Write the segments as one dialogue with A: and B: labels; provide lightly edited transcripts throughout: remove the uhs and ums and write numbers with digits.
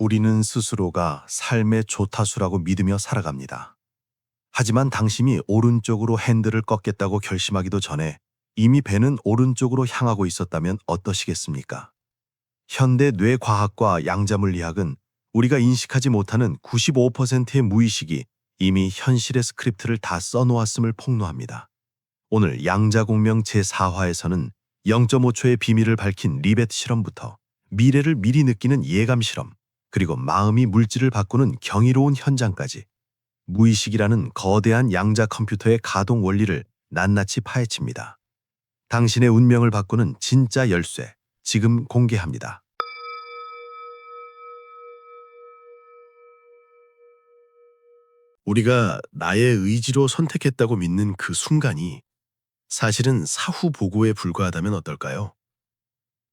A: 우리는 스스로가 삶의 조타수라고 믿으며 살아갑니다. 하지만 당신이 오른쪽으로 핸들을 꺾겠다고 결심하기도 전에 이미 배는 오른쪽으로 향하고 있었다면 어떠시겠습니까? 현대 뇌과학과 양자물리학은 우리가 인식하지 못하는 95%의 무의식이 이미 현실의 스크립트를 다 써놓았음을 폭로합니다. 오늘 양자공명 제4화에서는 0.5초의 비밀을 밝힌 리벳 실험부터 미래를 미리 느끼는 예감 실험, 그리고 마음이 물질을 바꾸는 경이로운 현장까지 무의식이라는 거대한 양자 컴퓨터의 가동 원리를 낱낱이 파헤칩니다. 당신의 운명을 바꾸는 진짜 열쇠, 지금 공개합니다. 우리가 나의 의지로 선택했다고 믿는 그 순간이 사실은 사후 보고에 불과하다면 어떨까요?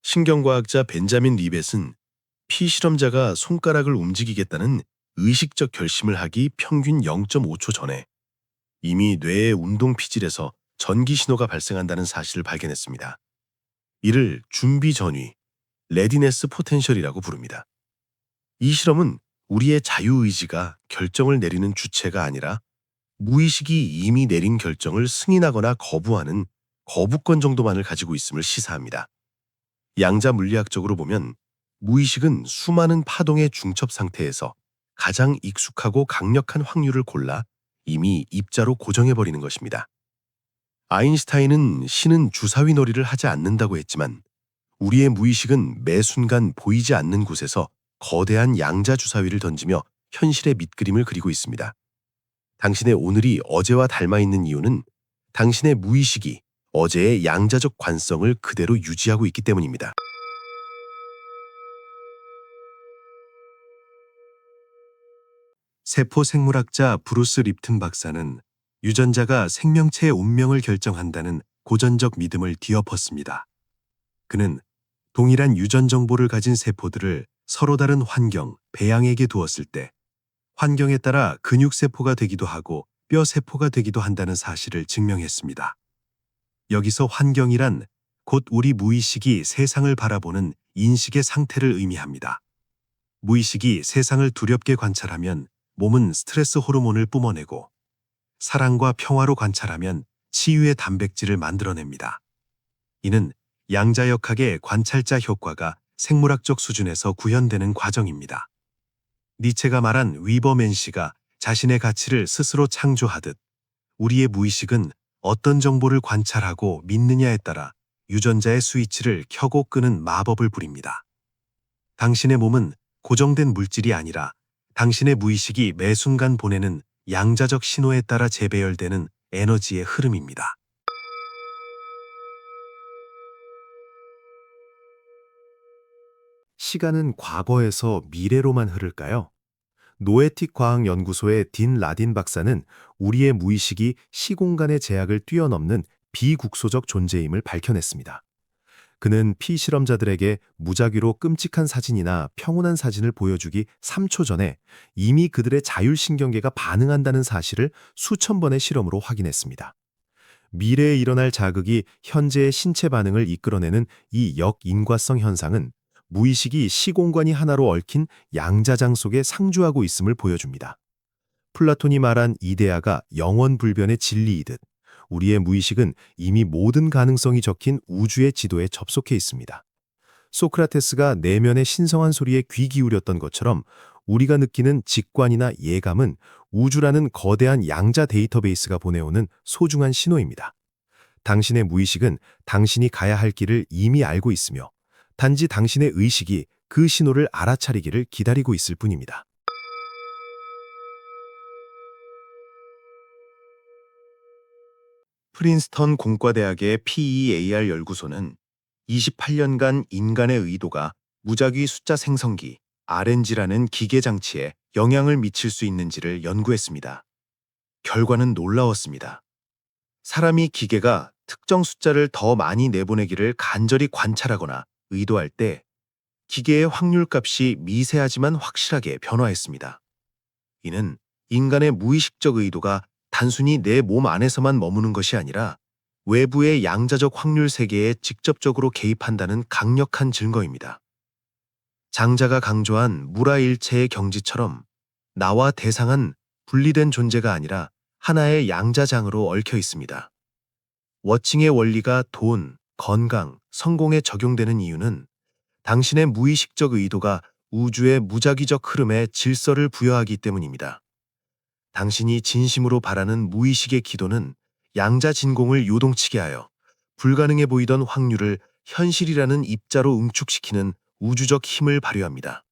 A: 신경과학자 벤자민 리벳은 피실험자가 손가락을 움직이겠다는 의식적 결심을 하기 평균 0.5초 전에 이미 뇌의 운동 피질에서 전기 신호가 발생한다는 사실을 발견했습니다. 이를 준비 전위, 레디네스 포텐셜이라고 부릅니다. 이 실험은 우리의 자유의지가 결정을 내리는 주체가 아니라 무의식이 이미 내린 결정을 승인하거나 거부하는 거부권 정도만을 가지고 있음을 시사합니다. 양자 물리학적으로 보면 무의식은 수많은 파동의 중첩 상태에서 가장 익숙하고 강력한 확률을 골라 이미 입자로 고정해버리는 것입니다. 아인슈타인은 신은 주사위 놀이를 하지 않는다고 했지만 우리의 무의식은 매 순간 보이지 않는 곳에서 거대한 양자 주사위를 던지며 현실의 밑그림을 그리고 있습니다. 당신의 오늘이 어제와 닮아 있는 이유는 당신의 무의식이 어제의 양자적 관성을 그대로 유지하고 있기 때문입니다. 세포 생물학자 브루스 립튼 박사는 유전자가 생명체의 운명을 결정한다는 고전적 믿음을 뒤엎었습니다. 그는 동일한 유전 정보를 가진 세포들을 서로 다른 환경, 배양에게 두었을 때 환경에 따라 근육세포가 되기도 하고 뼈세포가 되기도 한다는 사실을 증명했습니다. 여기서 환경이란 곧 우리 무의식이 세상을 바라보는 인식의 상태를 의미합니다. 무의식이 세상을 두렵게 관찰하면 몸은 스트레스 호르몬을 뿜어내고 사랑과 평화로 관찰하면 치유의 단백질을 만들어냅니다. 이는 양자역학의 관찰자 효과가 생물학적 수준에서 구현되는 과정입니다. 니체가 말한 위버맨시가 자신의 가치를 스스로 창조하듯 우리의 무의식은 어떤 정보를 관찰하고 믿느냐에 따라 유전자의 스위치를 켜고 끄는 마법을 부립니다. 당신의 몸은 고정된 물질이 아니라 당신의 무의식이 매 순간 보내는 양자적 신호에 따라 재배열되는 에너지의 흐름입니다. 시간은 과거에서 미래로만 흐를까요? 노에틱 과학연구소의 딘 라딘 박사는 우리의 무의식이 시공간의 제약을 뛰어넘는 비국소적 존재임을 밝혀냈습니다. 그는 피실험자들에게 무작위로 끔찍한 사진이나 평온한 사진을 보여주기 3초 전에 이미 그들의 자율신경계가 반응한다는 사실을 수천 번의 실험으로 확인했습니다. 미래에 일어날 자극이 현재의 신체 반응을 이끌어내는 이 역인과성 현상은 무의식이 시공간이 하나로 얽힌 양자장 속에 상주하고 있음을 보여줍니다. 플라톤이 말한 이데아가 영원불변의 진리이듯 우리의 무의식은 이미 모든 가능성이 적힌 우주의 지도에 접속해 있습니다. 소크라테스가 내면의 신성한 소리에 귀 기울였던 것처럼 우리가 느끼는 직관이나 예감은 우주라는 거대한 양자 데이터베이스가 보내오는 소중한 신호입니다. 당신의 무의식은 당신이 가야 할 길을 이미 알고 있으며 단지 당신의 의식이 그 신호를 알아차리기를 기다리고 있을 뿐입니다. 프린스턴 공과대학의 PEAR 연구소는 28년간 인간의 의도가 무작위 숫자 생성기 RNG라는 기계 장치에 영향을 미칠 수 있는지를 연구했습니다. 결과는 놀라웠습니다. 사람이 기계가 특정 숫자를 더 많이 내보내기를 간절히 관찰하거나 의도할 때 기계의 확률값이 미세하지만 확실하게 변화했습니다. 이는 인간의 무의식적 의도가 단순히 내 몸 안에서만 머무는 것이 아니라 외부의 양자적 확률 세계에 직접적으로 개입한다는 강력한 증거입니다. 장자가 강조한 무라일체의 경지처럼 나와 대상은 분리된 존재가 아니라 하나의 양자장으로 얽혀 있습니다. 워칭의 원리가 돈, 건강, 성공에 적용되는 이유는 당신의 무의식적 의도가 우주의 무작위적 흐름에 질서를 부여하기 때문입니다. 당신이 진심으로 바라는 무의식의 기도는 양자진공을 요동치게 하여 불가능해 보이던 확률을 현실이라는 입자로 응축시키는 우주적 힘을 발휘합니다.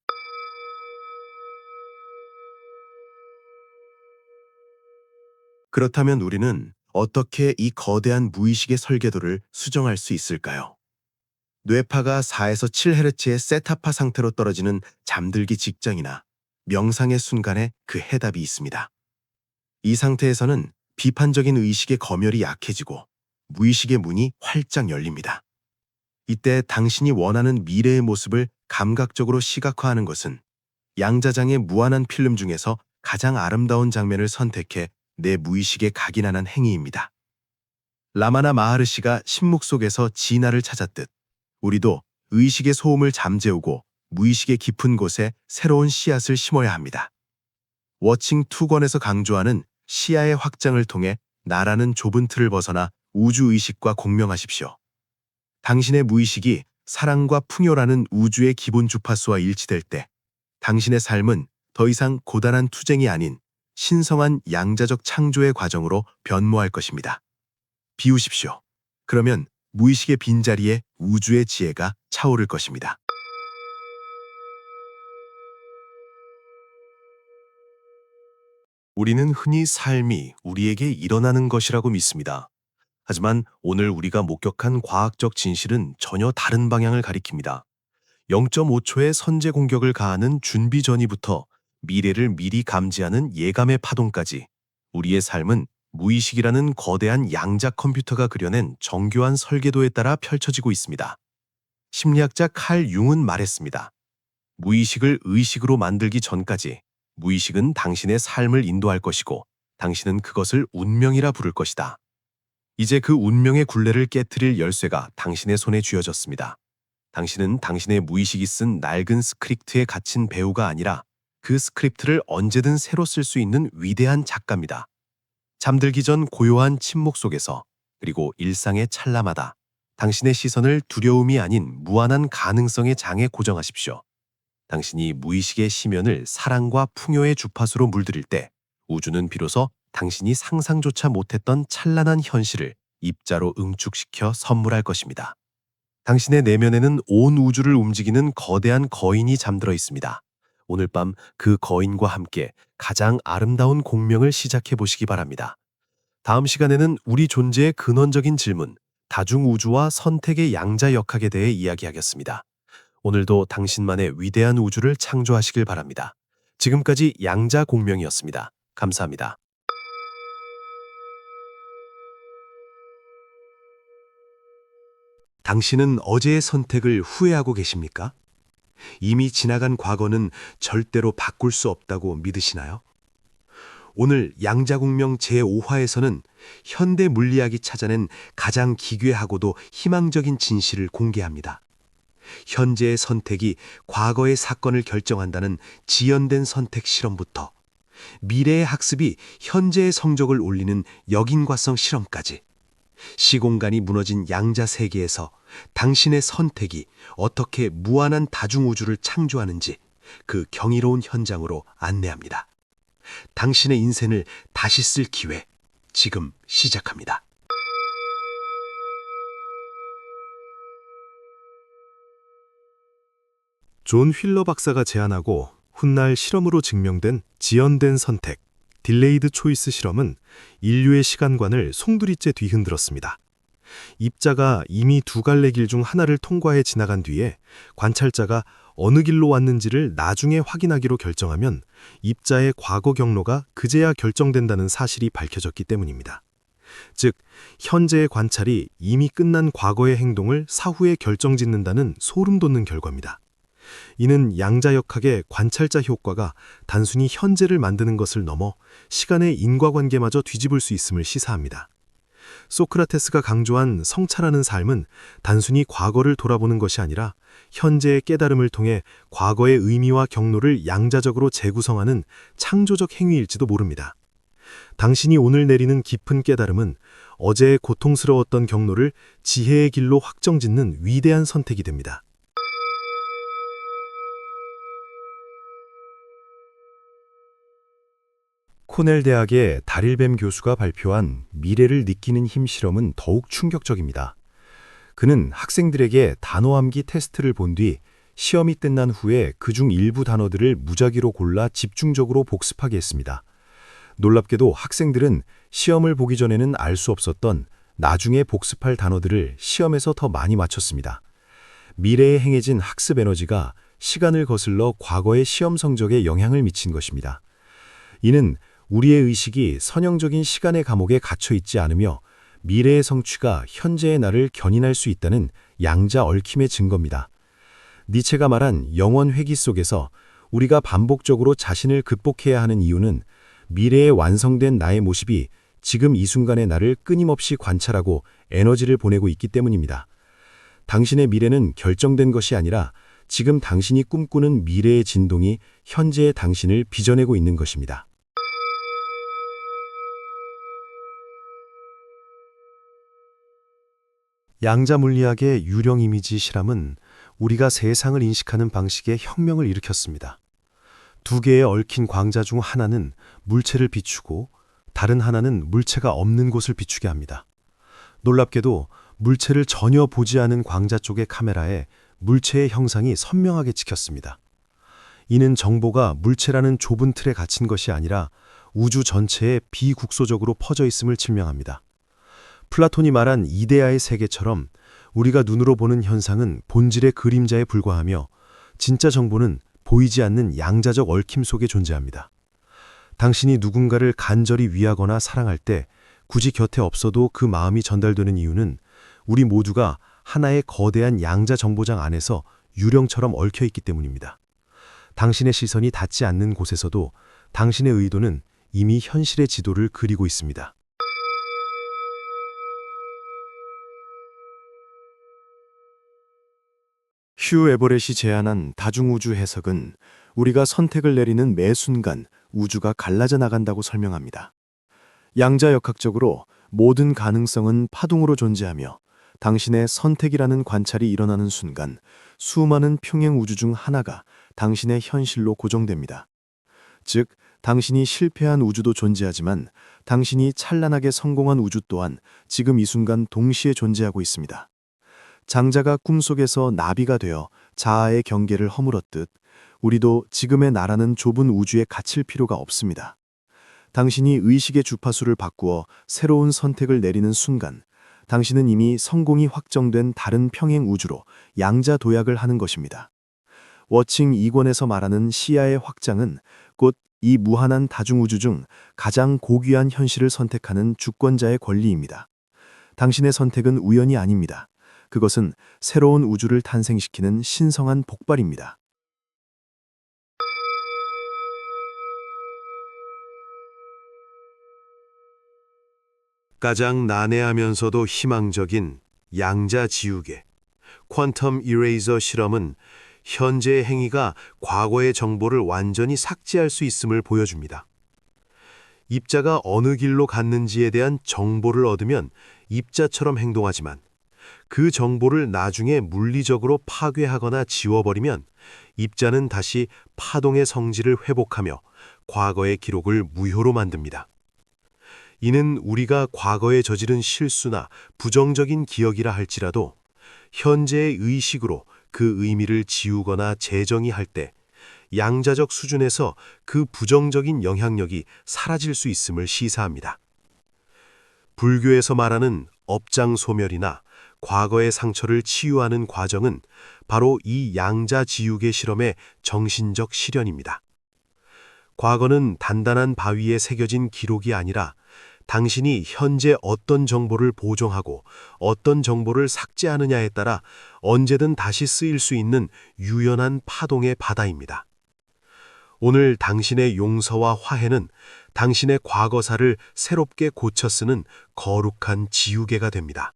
A: 그렇다면 우리는 어떻게 이 거대한 무의식의 설계도를 수정할 수 있을까요? 뇌파가 4에서 7Hz의 세타파 상태로 떨어지는 잠들기 직전이나 명상의 순간에 그 해답이 있습니다. 이 상태에서는 비판적인 의식의 검열이 약해지고 무의식의 문이 활짝 열립니다. 이때 당신이 원하는 미래의 모습을 감각적으로 시각화하는 것은 양자장의 무한한 필름 중에서 가장 아름다운 장면을 선택해 내 무의식에 각인하는 행위입니다. 라마나 마하르시가 신묵 속에서 진화를 찾았듯 우리도 의식의 소음을 잠재우고 무의식의 깊은 곳에 새로운 씨앗을 심어야 합니다. 워칭 2권에서 강조하는 시야의 확장을 통해 나라는 좁은 틀을 벗어나 우주의식과 공명하십시오. 당신의 무의식이 사랑과 풍요라는 우주의 기본 주파수와 일치될 때 당신의 삶은 더 이상 고단한 투쟁이 아닌 신성한 양자적 창조의 과정으로 변모할 것입니다. 비우십시오. 그러면 무의식의 빈자리에 우주의 지혜가 차오를 것입니다. 우리는 흔히 삶이 우리에게 일어나는 것이라고 믿습니다. 하지만 오늘 우리가 목격한 과학적 진실은 전혀 다른 방향을 가리킵니다. 0.5초의 선제 공격을 가하는 준비 전이부터 미래를 미리 감지하는 예감의 파동까지 우리의 삶은 무의식이라는 거대한 양자 컴퓨터가 그려낸 정교한 설계도에 따라 펼쳐지고 있습니다. 심리학자 칼 융은 말했습니다. 무의식을 의식으로 만들기 전까지 무의식은 당신의 삶을 인도할 것이고 당신은 그것을 운명이라 부를 것이다. 이제 그 운명의 굴레를 깨트릴 열쇠가 당신의 손에 쥐어졌습니다. 당신은 당신의 무의식이 쓴 낡은 스크립트에 갇힌 배우가 아니라 그 스크립트를 언제든 새로 쓸 수 있는 위대한 작가입니다. 잠들기 전 고요한 침묵 속에서 그리고 일상의 찰나마다 당신의 시선을 두려움이 아닌 무한한 가능성의 장에 고정하십시오. 당신이 무의식의 심연을 사랑과 풍요의 주파수로 물들일 때 우주는 비로소 당신이 상상조차 못했던 찬란한 현실을 입자로 응축시켜 선물할 것입니다. 당신의 내면에는 온 우주를 움직이는 거대한 거인이 잠들어 있습니다. 오늘 밤 그 거인과 함께 가장 아름다운 공명을 시작해 보시기 바랍니다. 다음 시간에는 우리 존재의 근원적인 질문, 다중우주와 선택의 양자역학에 대해 이야기하겠습니다. 오늘도 당신만의 위대한 우주를 창조하시길 바랍니다. 지금까지 양자공명이었습니다. 감사합니다. 당신은 어제의 선택을 후회하고 계십니까? 이미 지나간 과거는 절대로 바꿀 수 없다고 믿으시나요? 오늘 양자공명 제5화에서는 현대 물리학이 찾아낸 가장 기괴하고도 희망적인 진실을 공개합니다. 현재의 선택이 과거의 사건을 결정한다는 지연된 선택 실험부터 미래의 학습이 현재의 성적을 올리는 역인과성 실험까지 시공간이 무너진 양자 세계에서 당신의 선택이 어떻게 무한한 다중우주를 창조하는지 그 경이로운 현장으로 안내합니다. 당신의 인생을 다시 쓸 기회, 지금 시작합니다. 존 휠러 박사가 제안하고 훗날 실험으로 증명된 지연된 선택, 딜레이드 초이스 실험은 인류의 시간관을 송두리째 뒤흔들었습니다. 입자가 이미 두 갈래 길 중 하나를 통과해 지나간 뒤에 관찰자가 어느 길로 왔는지를 나중에 확인하기로 결정하면 입자의 과거 경로가 그제야 결정된다는 사실이 밝혀졌기 때문입니다. 즉, 현재의 관찰이 이미 끝난 과거의 행동을 사후에 결정짓는다는 소름 돋는 결과입니다. 이는 양자역학의 관찰자 효과가 단순히 현재를 만드는 것을 넘어 시간의 인과관계마저 뒤집을 수 있음을 시사합니다.
B: 소크라테스가 강조한 성찰하는 삶은 단순히 과거를 돌아보는 것이 아니라 현재의 깨달음을 통해 과거의 의미와 경로를 양자적으로 재구성하는 창조적 행위일지도 모릅니다. 당신이 오늘 내리는 깊은 깨달음은 어제의 고통스러웠던 경로를 지혜의 길로 확정짓는 위대한 선택이 됩니다. 코넬 대학의 다릴뱀 교수가 발표한 미래를 느끼는 힘 실험은 더욱 충격적입니다. 그는 학생들에게 단어 암기 테스트를 본 뒤 시험이 끝난 후에 그중 일부 단어들을 무작위로 골라 집중적으로 복습하게 했습니다. 놀랍게도 학생들은 시험을 보기 전에는 알 수 없었던 나중에 복습할 단어들을 시험에서 더 많이 맞췄습니다. 미래에 행해진 학습 에너지가 시간을 거슬러 과거의 시험 성적에 영향을 미친 것입니다. 이는 우리의 의식이 선형적인 시간의 감옥에 갇혀 있지 않으며 미래의 성취가 현재의 나를 견인할 수 있다는 양자 얽힘의 증거입니다. 니체가 말한 영원 회귀 속에서 우리가 반복적으로 자신을 극복해야 하는 이유는 미래에 완성된 나의 모습이 지금 이 순간의 나를 끊임없이 관찰하고 에너지를 보내고 있기 때문입니다. 당신의 미래는 결정된 것이 아니라 지금 당신이 꿈꾸는 미래의 진동이 현재의 당신을 빚어내고 있는 것입니다. 양자 물리학의 유령 이미지 실험은 우리가 세상을 인식하는 방식에 혁명을 일으켰습니다. 두 개의 얽힌 광자 중 하나는 물체를 비추고 다른 하나는 물체가 없는 곳을 비추게 합니다. 놀랍게도 물체를 전혀 보지 않은 광자 쪽의 카메라에 물체의 형상이 선명하게 찍혔습니다. 이는 정보가 물체라는 좁은 틀에 갇힌 것이 아니라 우주 전체에 비국소적으로 퍼져 있음을 증명합니다. 플라톤이 말한 이데아의 세계처럼 우리가 눈으로 보는 현상은 본질의 그림자에 불과하며 진짜 정보는 보이지 않는 양자적 얽힘 속에 존재합니다. 당신이 누군가를 간절히 위하거나 사랑할 때 굳이 곁에 없어도 그 마음이 전달되는 이유는 우리 모두가 하나의 거대한 양자 정보장 안에서 유령처럼 얽혀 있기 때문입니다. 당신의 시선이 닿지 않는 곳에서도 당신의 의도는 이미 현실의 지도를 그리고 있습니다. 휴 에버렛이 제안한 다중우주 해석은 우리가 선택을 내리는 매 순간 우주가 갈라져 나간다고 설명합니다. 양자역학적으로 모든 가능성은 파동으로 존재하며 당신의 선택이라는 관찰이 일어나는 순간 수많은 평행 우주 중 하나가 당신의 현실로 고정됩니다. 즉, 당신이 실패한 우주도 존재하지만 당신이 찬란하게 성공한 우주 또한 지금 이 순간 동시에 존재하고 있습니다. 장자가 꿈속에서 나비가 되어 자아의 경계를 허물었듯 우리도 지금의 나라는 좁은 우주에 갇힐 필요가 없습니다. 당신이 의식의 주파수를 바꾸어 새로운 선택을 내리는 순간 당신은 이미 성공이 확정된 다른 평행 우주로 양자 도약을 하는 것입니다. 워칭 2권에서 말하는 시야의 확장은 곧 이 무한한 다중우주 중 가장 고귀한 현실을 선택하는 주권자의 권리입니다. 당신의 선택은 우연이 아닙니다. 그것은 새로운 우주를 탄생시키는 신성한 복발입니다.
A: 가장 난해하면서도 희망적인 양자 지우개, 퀀텀 이레이저 실험은 현재의 행위가 과거의 정보를 완전히 삭제할 수 있음을 보여줍니다. 입자가 어느 길로 갔는지에 대한 정보를 얻으면 입자처럼 행동하지만 그 정보를 나중에 물리적으로 파괴하거나 지워버리면 입자는 다시 파동의 성질을 회복하며 과거의 기록을 무효로 만듭니다. 이는 우리가 과거에 저지른 실수나 부정적인 기억이라 할지라도 현재의 의식으로 그 의미를 지우거나 재정의할 때 양자적 수준에서 그 부정적인 영향력이 사라질 수 있음을 시사합니다. 불교에서 말하는 업장소멸이나 과거의 상처를 치유하는 과정은 바로 이 양자 지우개 실험의 정신적 실현입니다. 과거는 단단한 바위에 새겨진 기록이 아니라 당신이 현재 어떤 정보를 보정하고 어떤 정보를 삭제하느냐에 따라 언제든 다시 쓰일 수 있는 유연한 파동의 바다입니다. 오늘 당신의 용서와 화해는
B: 당신의 과거사를 새롭게 고쳐 쓰는 거룩한 지우개가 됩니다.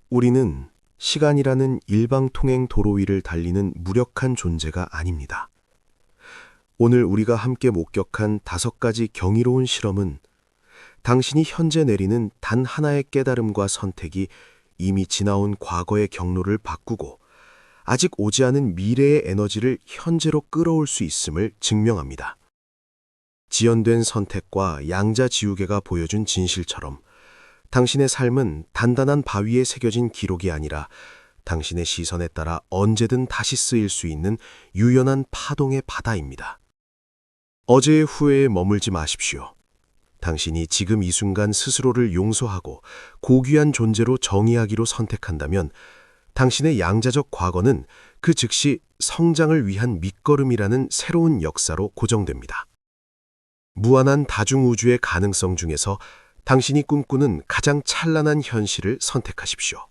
B: 우리는 시간이라는 일방통행 도로 위를 달리는 무력한 존재가 아닙니다. 오늘 우리가 함께 목격한 5가지 경이로운 실험은 당신이 현재 내리는 단 하나의 깨달음과 선택이 이미 지나온 과거의 경로를 바꾸고 아직 오지 않은 미래의 에너지를 현재로 끌어올 수 있음을 증명합니다. 지연된 선택과 양자 지우개가 보여준 진실처럼 당신의 삶은 단단한 바위에 새겨진 기록이 아니라 당신의 시선에 따라 언제든 다시 쓰일 수 있는 유연한 파동의 바다입니다. 어제의 후회에 머물지 마십시오. 당신이 지금 이 순간 스스로를 용서하고 고귀한 존재로 정의하기로 선택한다면 당신의 양자적 과거는 그 즉시 성장을 위한 밑거름이라는 새로운 역사로 고정됩니다. 무한한 다중우주의 가능성 중에서 당신이 꿈꾸는 가장 찬란한 현실을 선택하십시오.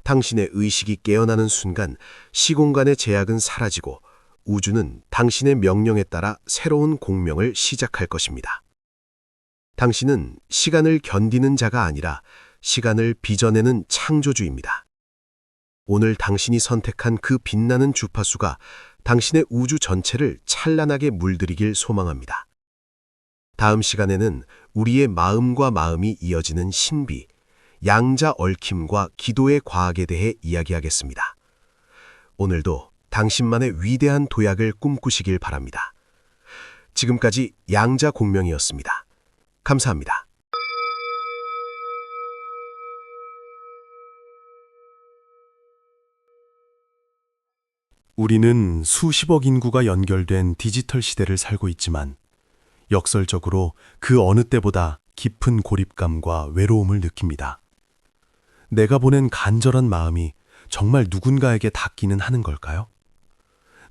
B: 당신의 의식이 깨어나는 순간 시공간의 제약은 사라지고 우주는 당신의 명령에 따라 새로운 공명을 시작할 것입니다. 당신은 시간을 견디는 자가 아니라 시간을 빚어내는 창조주입니다. 오늘 당신이 선택한 그 빛나는 주파수가 당신의 우주 전체를 찬란하게 물들이길 소망합니다. 다음 시간에는 우리의 마음과 마음이 이어지는 신비, 양자 얽힘과 기도의 과학에 대해 이야기하겠습니다. 오늘도 당신만의 위대한 도약을 꿈꾸시길 바랍니다. 지금까지 양자 공명이었습니다. 감사합니다. 우리는 수십억 인구가 연결된 디지털 시대를 살고 있지만 역설적으로 그 어느 때보다 깊은 고립감과 외로움을 느낍니다. 내가 보낸 간절한 마음이 정말 누군가에게 닿기는 하는 걸까요?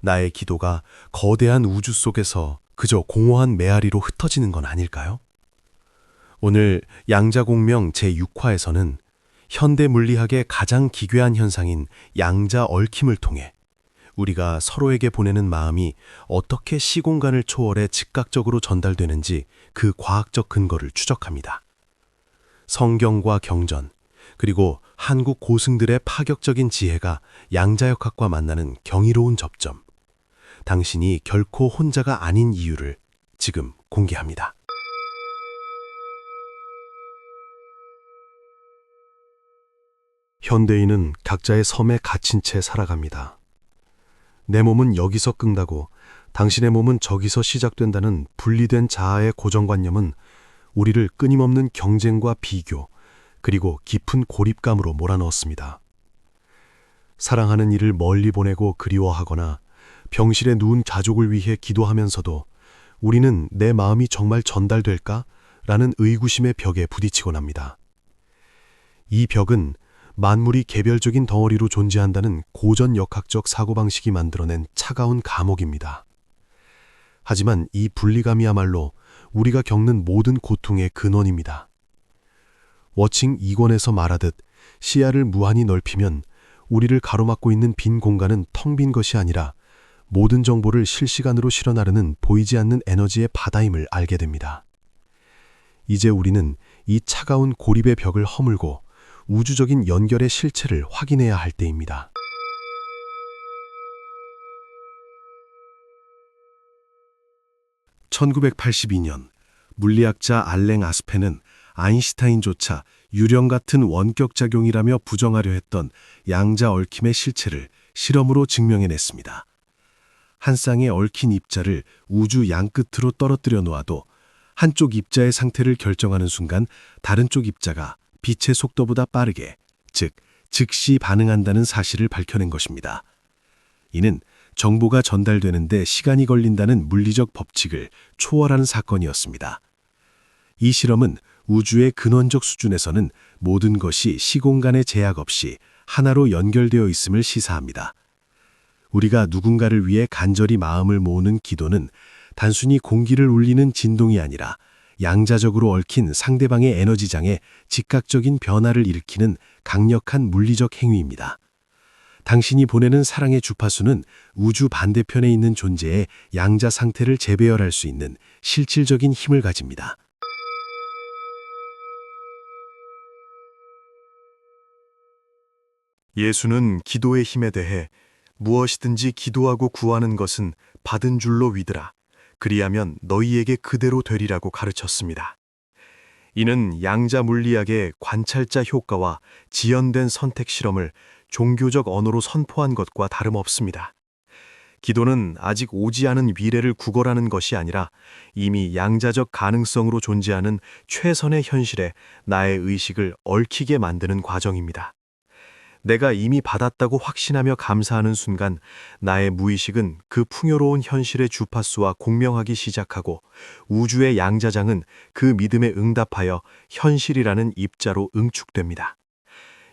B: 나의 기도가 거대한 우주 속에서 그저 공허한 메아리로 흩어지는 건 아닐까요? 오늘 양자공명 제6화에서는 현대 물리학의 가장 기괴한 현상인 양자 얽힘을 통해 우리가 서로에게 보내는 마음이 어떻게 시공간을 초월해 즉각적으로 전달되는지 그 과학적 근거를 추적합니다. 성경과 경전, 그리고 한국 고승들의 파격적인 지혜가 양자역학과 만나는 경이로운 접점. 당신이 결코 혼자가 아닌 이유를 지금 공개합니다. 현대인은 각자의 섬에 갇힌 채 살아갑니다. 내 몸은 여기서 끈다고 당신의 몸은 저기서 시작된다는 분리된 자아의 고정관념은 우리를 끊임없는 경쟁과 비교, 그리고 깊은 고립감으로 몰아넣었습니다. 사랑하는 이를 멀리 보내고 그리워하거나 병실에 누운 가족을 위해 기도하면서도 우리는 내 마음이 정말 전달될까? 라는 의구심의 벽에 부딪히곤 합니다. 이 벽은 만물이 개별적인 덩어리로 존재한다는 고전 역학적 사고방식이 만들어낸 차가운 감옥입니다. 하지만 이 분리감이야말로 우리가 겪는 모든 고통의 근원입니다. 워칭 2권에서 말하듯 시야를 무한히 넓히면 우리를 가로막고 있는 빈 공간은 텅 빈 것이 아니라 모든 정보를 실시간으로 실어나르는 보이지 않는 에너지의 바다임을 알게 됩니다. 이제 우리는 이 차가운 고립의 벽을 허물고 우주적인 연결의 실체를 확인해야 할 때입니다. (1982년) 물리학자 알랭 아스펜은 아인슈타인조차 유령 같은 원격작용이라며 부정하려 했던 양자 얽힘의 실체를 실험으로 증명해냈습니다. 한 쌍의 얽힌 입자를 우주 양끝으로 떨어뜨려 놓아도 한쪽 입자의 상태를 결정하는 순간 다른 쪽 입자가 빛의 속도보다 빠르게, 즉 즉시 반응한다는 사실을 밝혀낸 것입니다. 이는 정보가 전달되는데 시간이 걸린다는 물리적 법칙을 초월하는 사건이었습니다. 이 실험은 우주의 근원적 수준에서는 모든 것이 시공간의 제약 없이 하나로 연결되어 있음을 시사합니다. 우리가 누군가를 위해 간절히 마음을 모으는 기도는 단순히 공기를 울리는 진동이 아니라 양자적으로 얽힌 상대방의 에너지장에 즉각적인 변화를 일으키는 강력한 물리적 행위입니다. 당신이 보내는 사랑의 주파수는 우주 반대편에 있는 존재의 양자 상태를 재배열할 수 있는 실질적인 힘을 가집니다. 예수는 기도의 힘에 대해 무엇이든지 기도하고 구하는 것은 받은 줄로 믿으라. 그리하면 너희에게 그대로 되리라고 가르쳤습니다. 이는 양자 물리학의 관찰자 효과와 지연된 선택 실험을 종교적 언어로 선포한 것과 다름없습니다. 기도는 아직 오지 않은 미래를 구걸하는 것이 아니라 이미 양자적 가능성으로 존재하는 최선의 현실에 나의 의식을 얽히게 만드는 과정입니다. 내가 이미 받았다고 확신하며 감사하는 순간 나의 무의식은 그 풍요로운 현실의 주파수와 공명하기 시작하고 우주의 양자장은 그 믿음에 응답하여 현실이라는 입자로 응축됩니다.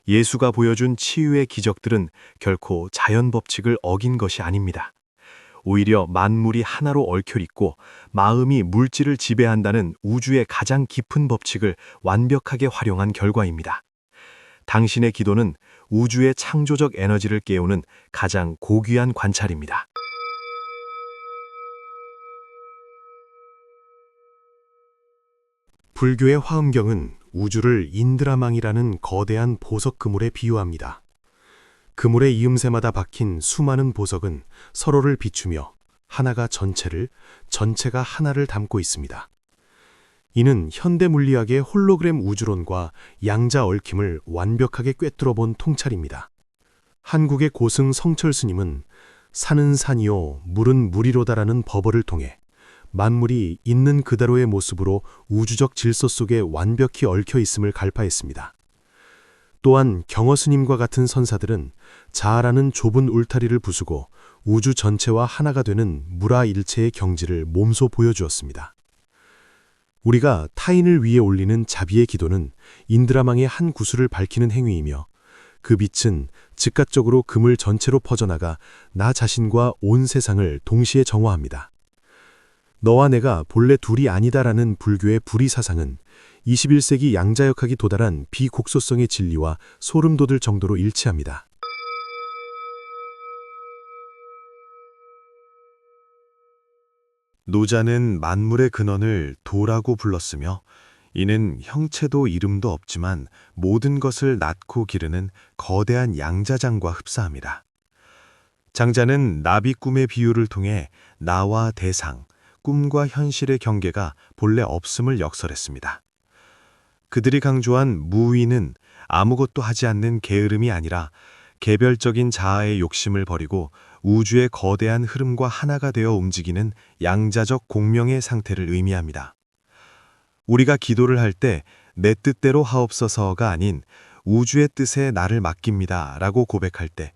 B: 예수가 보여준 치유의 기적들은 결코 자연 법칙을 어긴 것이 아닙니다. 오히려 만물이 하나로 얽혀있고 마음이 물질을 지배한다는 우주의 가장 깊은 법칙을 완벽하게 활용한 결과입니다. 당신의 기도는 우주의 창조적 에너지를 깨우는 가장 고귀한 관찰입니다. 불교의 화엄경은 우주를 인드라망이라는 거대한 보석 그물에 비유합니다. 그물의 이음새마다 박힌 수많은 보석은 서로를 비추며 하나가 전체를, 전체가 하나를 담고 있습니다. 이는 현대 물리학의 홀로그램 우주론과 양자 얽힘을 완벽하게 꿰뚫어 본 통찰입니다. 한국의 고승 성철 스님은 산은 산이요 물은 물이로다라는 법어를 통해 만물이 있는 그대로의 모습으로 우주적 질서 속에 완벽히 얽혀 있음을 갈파했습니다. 또한 경어 스님과 같은 선사들은 자아라는 좁은 울타리를 부수고 우주 전체와 하나가 되는 무라일체의 경지를 몸소 보여주었습니다. 우리가 타인을 위해 올리는 자비의 기도는 인드라망의 한 구슬을 밝히는 행위이며 그 빛은 즉각적으로 그물 전체로 퍼져나가 나 자신과 온 세상을 동시에 정화합니다. 너와 내가 본래 둘이 아니다라는 불교의 불의 사상은 21세기 양자역학이 도달한 비곡소성의 진리와 소름 돋을 정도로 일치합니다. 노자는 만물의 근원을 도라고 불렀으며 이는 형체도 이름도 없지만 모든 것을 낳고 기르는 거대한 양자장과 흡사합니다. 장자는 나비 꿈의 비유를 통해 나와 대상, 꿈과 현실의 경계가 본래 없음을 역설했습니다. 그들이 강조한 무위는 아무것도 하지 않는 게으름이 아니라 개별적인 자아의 욕심을 버리고 우주의 거대한 흐름과 하나가 되어 움직이는 양자적 공명의 상태를 의미합니다. 우리가 기도를 할 때 내 뜻대로 하옵소서가 아닌 우주의 뜻에 나를 맡깁니다 라고 고백할 때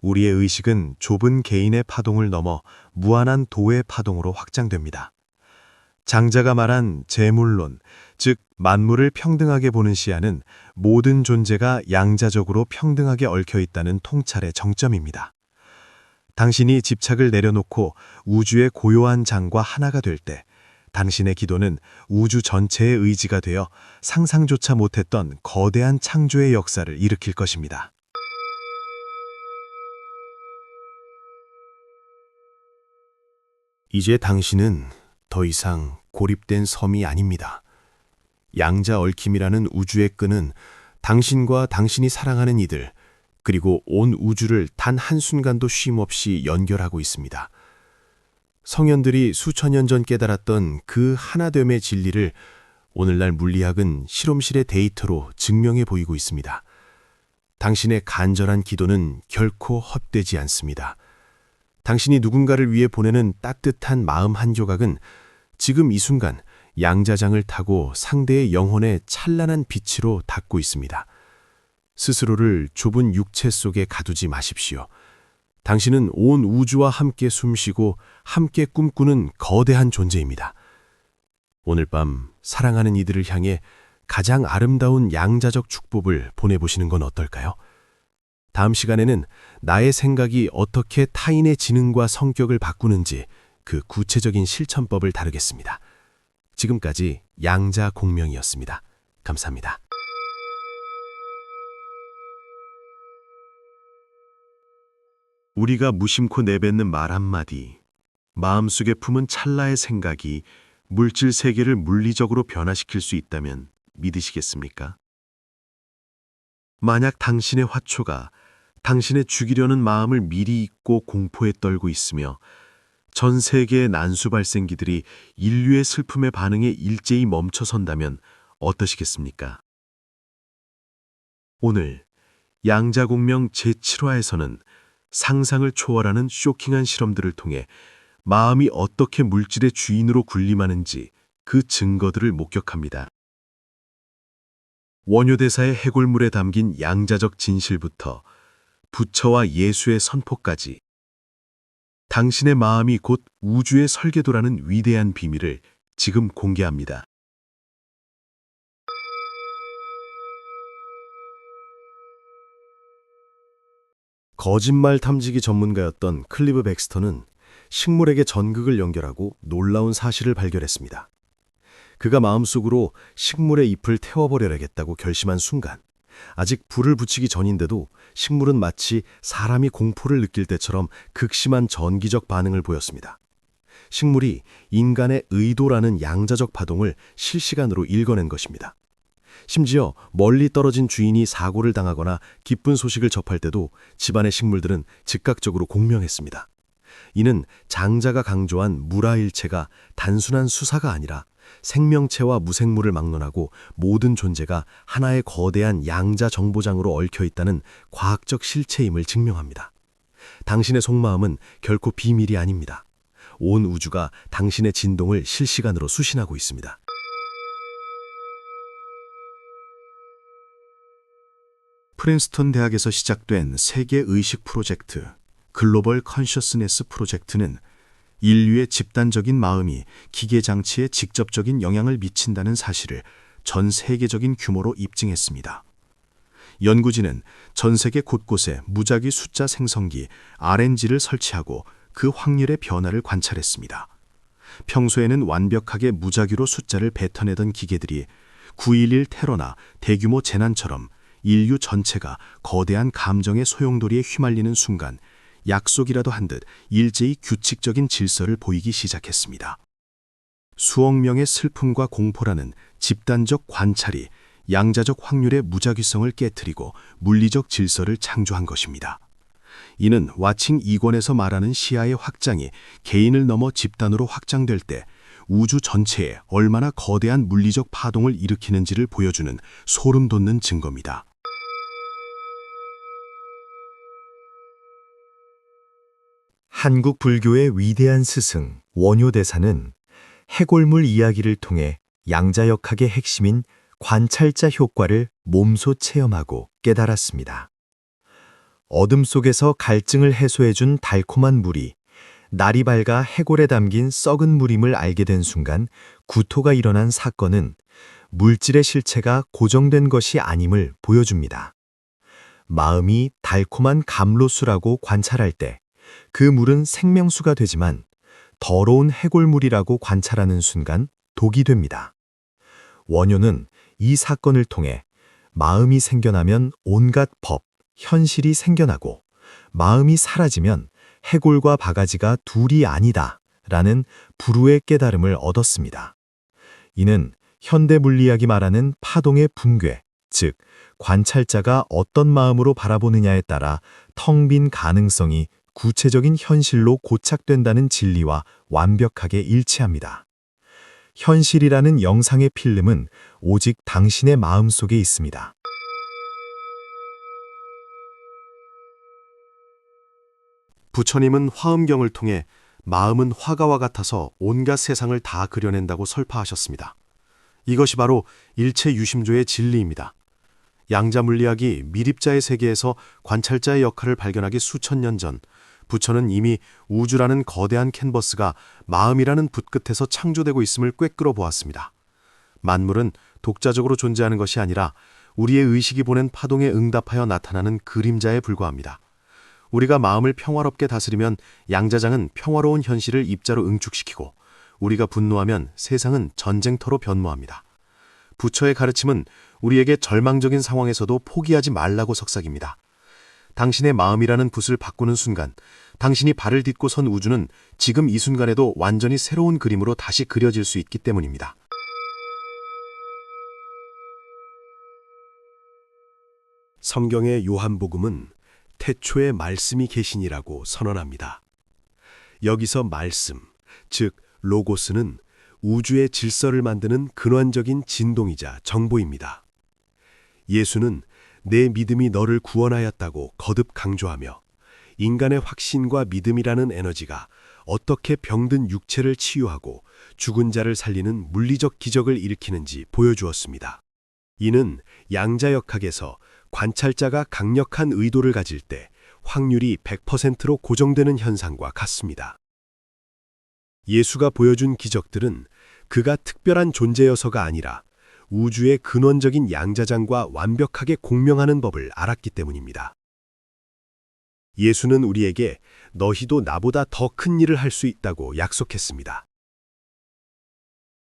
B: 우리의 의식은 좁은 개인의 파동을 넘어 무한한 도의 파동으로 확장됩니다. 장자가 말한 재물론, 즉 만물을 평등하게 보는 시야는 모든 존재가 양자적으로 평등하게 얽혀 있다는 통찰의 정점입니다. 당신이 집착을 내려놓고 우주의 고요한 장과 하나가 될 때 당신의 기도는 우주 전체의 의지가 되어 상상조차 못했던 거대한 창조의 역사를 일으킬 것입니다. 이제 당신은 더 이상 고립된 섬이 아닙니다. 양자 얽힘이라는 우주의 끈은 당신과 당신이 사랑하는 이들, 그리고 온 우주를 단 한순간도 쉼없이 연결하고 있습니다. 성현들이 수천 년 전 깨달았던 그 하나됨의 진리를 오늘날 물리학은 실험실의 데이터로 증명해 보이고 있습니다. 당신의 간절한 기도는 결코 헛되지 않습니다. 당신이 누군가를 위해 보내는 따뜻한 마음 한 조각은 지금 이 순간 양자장을 타고 상대의 영혼의 찬란한 빛으로 닿고 있습니다. 스스로를 좁은 육체 속에 가두지 마십시오. 당신은 온 우주와 함께 숨쉬고 함께 꿈꾸는 거대한 존재입니다. 오늘 밤 사랑하는 이들을 향해 가장 아름다운 양자적 축복을 보내보시는 건 어떨까요? 다음 시간에는 나의 생각이 어떻게 타인의 지능과 성격을 바꾸는지 그 구체적인 실천법을 다루겠습니다. 지금까지 양자 공명이었습니다. 감사합니다.
A: 우리가 무심코 내뱉는 말 한마디, 마음속에 품은 찰나의 생각이 물질 세계를 물리적으로 변화시킬 수 있다면 믿으시겠습니까? 만약 당신의 화초가 당신의 죽이려는 마음을 미리 잊고 공포에 떨고 있으며 전 세계의 난수 발생기들이 인류의 슬픔의 반응에 일제히 멈춰선다면 어떠시겠습니까? 오늘 양자공명 제7화에서는 상상을 초월하는 쇼킹한 실험들을 통해 마음이 어떻게 물질의 주인으로 군림하는지 그 증거들을 목격합니다. 원효대사의 해골물에 담긴 양자적 진실부터 부처와 예수의 선포까지 당신의 마음이 곧 우주의 설계도라는 위대한 비밀을 지금 공개합니다. 거짓말 탐지기 전문가였던 클리브 백스터는 식물에게 전극을 연결하고 놀라운 사실을 발견했습니다. 그가 마음속으로 식물의 잎을 태워버려야겠다고 결심한 순간, 아직 불을 붙이기 전인데도 식물은 마치 사람이 공포를 느낄 때처럼 극심한 전기적 반응을 보였습니다. 식물이 인간의 의도라는 양자적 파동을 실시간으로 읽어낸 것입니다. 심지어 멀리 떨어진 주인이 사고를 당하거나 기쁜 소식을 접할 때도 집안의 식물들은 즉각적으로 공명했습니다. 이는 장자가 강조한 무라일체가 단순한 수사가 아니라 생명체와 무생물을 막론하고 모든 존재가 하나의 거대한 양자 정보장으로 얽혀 있다는 과학적 실체임을 증명합니다. 당신의 속마음은 결코 비밀이 아닙니다. 온 우주가 당신의 진동을 실시간으로 수신하고 있습니다. 프린스턴 대학에서 시작된 세계 의식 프로젝트, 글로벌 컨셔스네스 프로젝트는 인류의 집단적인 마음이 기계 장치에 직접적인 영향을 미친다는 사실을 전 세계적인 규모로 입증했습니다. 연구진은 전 세계 곳곳에 무작위 숫자 생성기 RNG를 설치하고 그 확률의 변화를 관찰했습니다. 평소에는 완벽하게 무작위로 숫자를 뱉어내던 기계들이 9.11 테러나 대규모 재난처럼 인류 전체가 거대한 감정의 소용돌이에 휘말리는 순간 약속이라도 한 듯 일제히 규칙적인 질서를 보이기 시작했습니다. 수억 명의 슬픔과 공포라는 집단적 관찰이 양자적 확률의 무작위성을 깨트리고 물리적 질서를 창조한 것입니다. 이는 와칭 2권에서 말하는 시야의 확장이 개인을 넘어 집단으로 확장될 때 우주 전체에 얼마나 거대한 물리적 파동을 일으키는지를 보여주는 소름 돋는 증거입니다.
B: 한국 불교의 위대한 스승 원효대사는 해골물 이야기를 통해 양자역학의 핵심인 관찰자 효과를 몸소 체험하고 깨달았습니다. 어둠 속에서 갈증을 해소해준 달콤한 물이 날이 밝아 해골에 담긴 썩은 물임을 알게 된 순간 구토가 일어난 사건은 물질의 실체가 고정된 것이 아님을 보여줍니다. 마음이 달콤한 감로수라고 관찰할 때 그 물은 생명수가 되지만 더러운 해골물이라고 관찰하는 순간 독이 됩니다. 원효는 이 사건을 통해 마음이 생겨나면 온갖 법, 현실이 생겨나고 마음이 사라지면 해골과 바가지가 둘이 아니다 라는 불후의 깨달음을 얻었습니다. 이는 현대 물리학이 말하는 파동의 붕괴, 즉 관찰자가 어떤 마음으로 바라보느냐에 따라 텅 빈 가능성이 구체적인 현실로 고착된다는 진리와 완벽하게 일치합니다. 현실이라는 영상의 필름은 오직 당신의 마음속에 있습니다. 부처님은 화엄경을 통해 마음은 화가와 같아서 온갖 세상을 다 그려낸다고 설파하셨습니다. 이것이 바로 일체 유심조의 진리입니다. 양자 물리학이 미립자의 세계에서 관찰자의 역할을 발견하기 수천 년 전, 부처는 이미 우주라는 거대한 캔버스가 마음이라는 붓끝에서 창조되고 있음을 꿰뚫어 보았습니다. 만물은 독자적으로 존재하는 것이 아니라 우리의 의식이 보낸 파동에 응답하여 나타나는 그림자에 불과합니다. 우리가 마음을 평화롭게 다스리면 양자장은 평화로운 현실을 입자로 응축시키고, 우리가 분노하면 세상은 전쟁터로 변모합니다. 부처의 가르침은 우리에게 절망적인 상황에서도 포기하지 말라고 속삭입니다. 당신의 마음이라는 붓을 바꾸는 순간, 당신이 발을 딛고 선 우주는 지금 이 순간에도 완전히 새로운 그림으로 다시 그려질 수 있기 때문입니다. 성경의 요한복음은 태초에 말씀이 계시니라고 선언합니다. 여기서 말씀, 즉 로고스는 우주의 질서를 만드는 근원적인 진동이자 정보입니다. 예수는 내 믿음이 너를 구원하였다고 거듭 강조하며 인간의 확신과 믿음이라는 에너지가 어떻게 병든 육체를 치유하고 죽은 자를 살리는 물리적 기적을 일으키는지 보여주었습니다. 이는 양자역학에서 관찰자가 강력한 의도를 가질 때 확률이 100%로 고정되는 현상과 같습니다. 예수가 보여준 기적들은 그가 특별한 존재여서가 아니라 우주의 근원적인 양자장과 완벽하게 공명하는 법을 알았기 때문입니다. 예수는 우리에게 너희도 나보다 더 큰 일을 할 수 있다고 약속했습니다.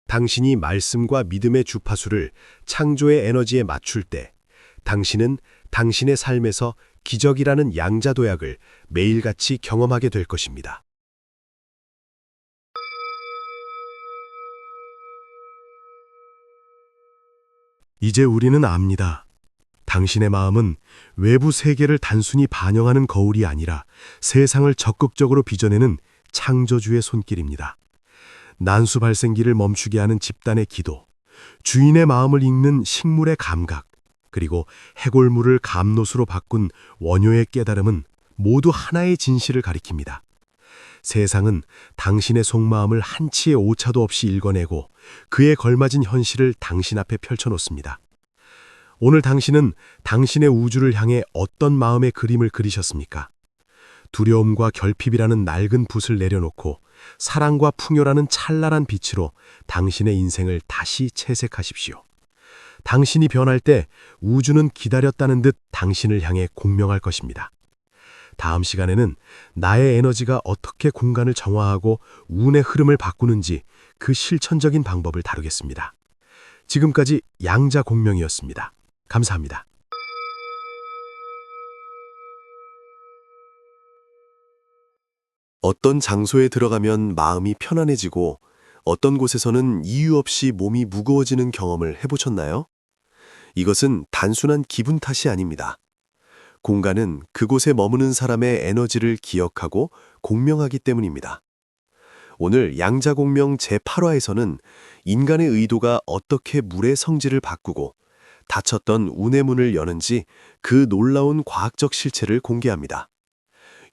B: 당신이 말씀과 믿음의 주파수를 창조의 에너지에 맞출 때 당신은 당신의 삶에서 기적이라는 양자도약을 매일같이 경험하게 될 것입니다. 이제 우리는 압니다. 당신의 마음은 외부 세계를 단순히 반영하는 거울이 아니라 세상을 적극적으로 빚어내는 창조주의 손길입니다. 난수 발생기를 멈추게 하는 집단의 기도, 주인의 마음을 읽는 식물의 감각, 그리고 해골물을 감롯으로 바꾼 원효의 깨달음은 모두 하나의 진실을 가리킵니다. 세상은 당신의 속마음을 한치의 오차도 없이 읽어내고 그에 걸맞은 현실을 당신 앞에 펼쳐놓습니다. 오늘 당신은 당신의 우주를 향해 어떤 마음의 그림을 그리셨습니까? 두려움과 결핍이라는 낡은 붓을 내려놓고 사랑과 풍요라는 찬란한 빛으로 당신의 인생을 다시 채색하십시오. 당신이 변할 때 우주는 기다렸다는 듯 당신을 향해 공명할 것입니다. 다음 시간에는 나의 에너지가 어떻게 공간을 정화하고 운의 흐름을 바꾸는지 그 실천적인 방법을 다루겠습니다. 지금까지 양자공명이었습니다. 감사합니다. 어떤 장소에 들어가면 마음이 편안해지고 어떤 곳에서는 이유 없이 몸이 무거워지는 경험을 해보셨나요? 이것은 단순한 기분 탓이 아닙니다. 공간은 그곳에 머무는 사람의 에너지를 기억하고 공명하기 때문입니다. 오늘 양자공명 제8화에서는 인간의 의도가 어떻게 물의 성질을 바꾸고 닫혔던 운의 문을 여는지 그 놀라운 과학적 실체를 공개합니다.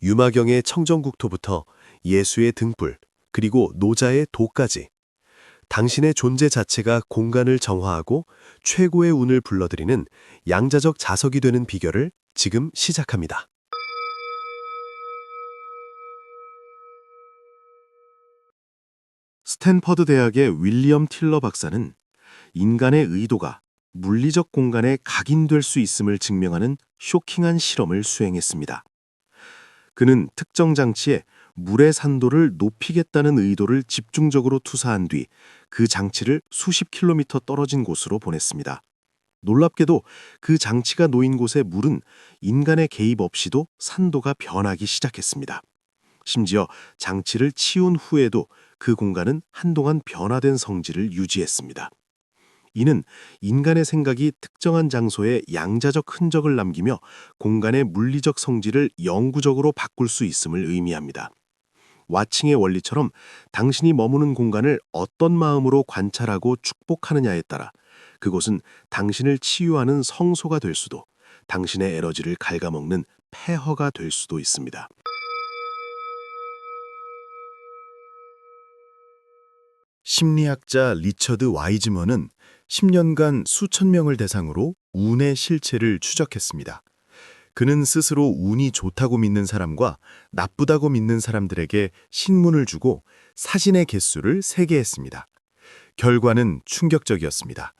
B: 유마경의 청정국토부터 예수의 등불, 그리고 노자의 도까지 당신의 존재 자체가 공간을 정화하고 최고의 운을 불러들이는 양자적 자석이 되는 비결을 지금 시작합니다. 스탠퍼드 대학의 윌리엄 틸러 박사는 인간의 의도가 물리적 공간에 각인될 수 있음을 증명하는 쇼킹한 실험을 수행했습니다. 그는 특정 장치에 물의 산도를 높이겠다는 의도를 집중적으로 투사한 뒤 그 장치를 수십 킬로미터 떨어진 곳으로 보냈습니다. 놀랍게도 그 장치가 놓인 곳의 물은 인간의 개입 없이도 산도가 변하기 시작했습니다. 심지어 장치를 치운 후에도 그 공간은 한동안 변화된 성질을 유지했습니다. 이는 인간의 생각이 특정한 장소에 양자적 흔적을 남기며 공간의 물리적 성질을 영구적으로 바꿀 수 있음을 의미합니다. 와칭의 원리처럼 당신이 머무는 공간을 어떤 마음으로 관찰하고 축복하느냐에 따라 그곳은 당신을 치유하는 성소가 될 수도, 당신의 에너지를 갉아먹는 폐허가 될 수도 있습니다. 심리학자 리처드 와이즈먼은 10년간 수천 명을 대상으로 운의 실체를 추적했습니다. 그는 스스로 운이 좋다고 믿는 사람과 나쁘다고 믿는 사람들에게 신문을 주고 사진의 개수를 세게 했습니다. 결과는 충격적이었습니다.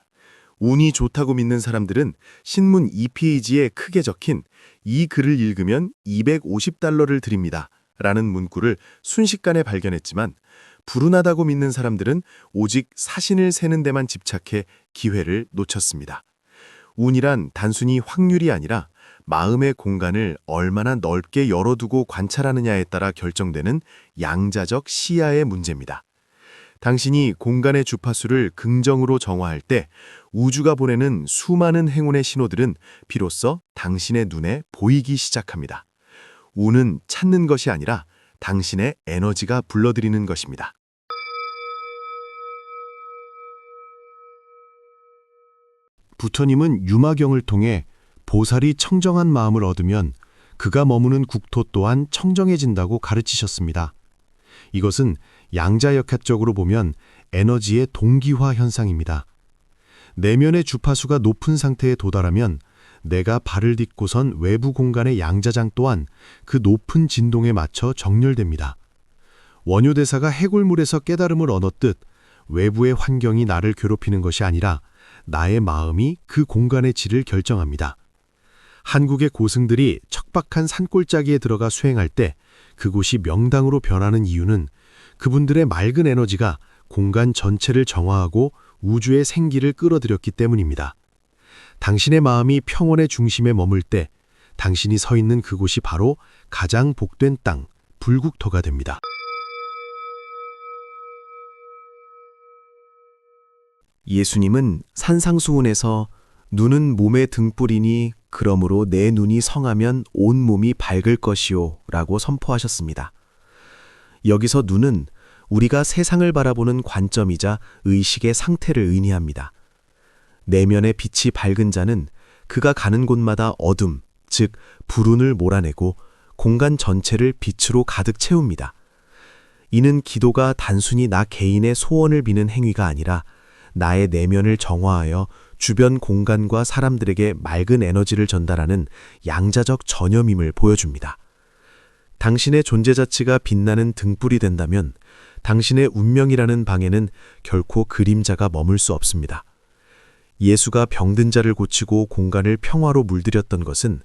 B: 운이 좋다고 믿는 사람들은 신문 2페이지에 크게 적힌 "이 글을 읽으면 $250를 드립니다. 라는 문구를 순식간에 발견했지만 불운하다고 믿는 사람들은 오직 사신을 세는 데만 집착해 기회를 놓쳤습니다. 운이란 단순히 확률이 아니라 마음의 공간을 얼마나 넓게 열어두고 관찰하느냐에 따라 결정되는 양자적 시야의 문제입니다. 당신이 공간의 주파수를 긍정으로 정화할 때 우주가 보내는 수많은 행운의 신호들은 비로소 당신의 눈에 보이기 시작합니다. 운은 찾는 것이 아니라 당신의 에너지가 불러들이는 것입니다. 부처님은 유마경을 통해 보살이 청정한 마음을 얻으면 그가 머무는 국토 또한 청정해진다고 가르치셨습니다. 이것은 양자역학적으로 보면 에너지의 동기화 현상입니다. 내면의 주파수가 높은 상태에 도달하면 내가 발을 딛고선 외부 공간의 양자장 또한 그 높은 진동에 맞춰 정렬됩니다. 원효대사가 해골물에서 깨달음을 얻었듯 외부의 환경이 나를 괴롭히는 것이 아니라 나의 마음이 그 공간의 질을 결정합니다. 한국의 고승들이 척박한 산골짜기에 들어가 수행할 때 그곳이 명당으로 변하는 이유는 그분들의 맑은 에너지가 공간 전체를 정화하고 우주의 생기를 끌어들였기 때문입니다. 당신의 마음이 평온의 중심에 머물 때 당신이 서 있는 그곳이 바로 가장 복된 땅, 불국토가 됩니다. 예수님은 산상수훈에서 눈은 몸의 등불이니 그러므로 내 눈이 성하면 온 몸이 밝을 것이요 라고 선포하셨습니다. 여기서 눈은 우리가 세상을 바라보는 관점이자 의식의 상태를 의미합니다. 내면의 빛이 밝은 자는 그가 가는 곳마다 어둠, 즉 불운을 몰아내고 공간 전체를 빛으로 가득 채웁니다. 이는 기도가 단순히 나 개인의 소원을 비는 행위가 아니라 나의 내면을 정화하여 주변 공간과 사람들에게 맑은 에너지를 전달하는 양자적 전염임을 보여줍니다. 당신의 존재 자체가 빛나는 등불이 된다면 당신의 운명이라는 방에는 결코 그림자가 머물 수 없습니다. 예수가 병든 자를 고치고 공간을 평화로 물들였던 것은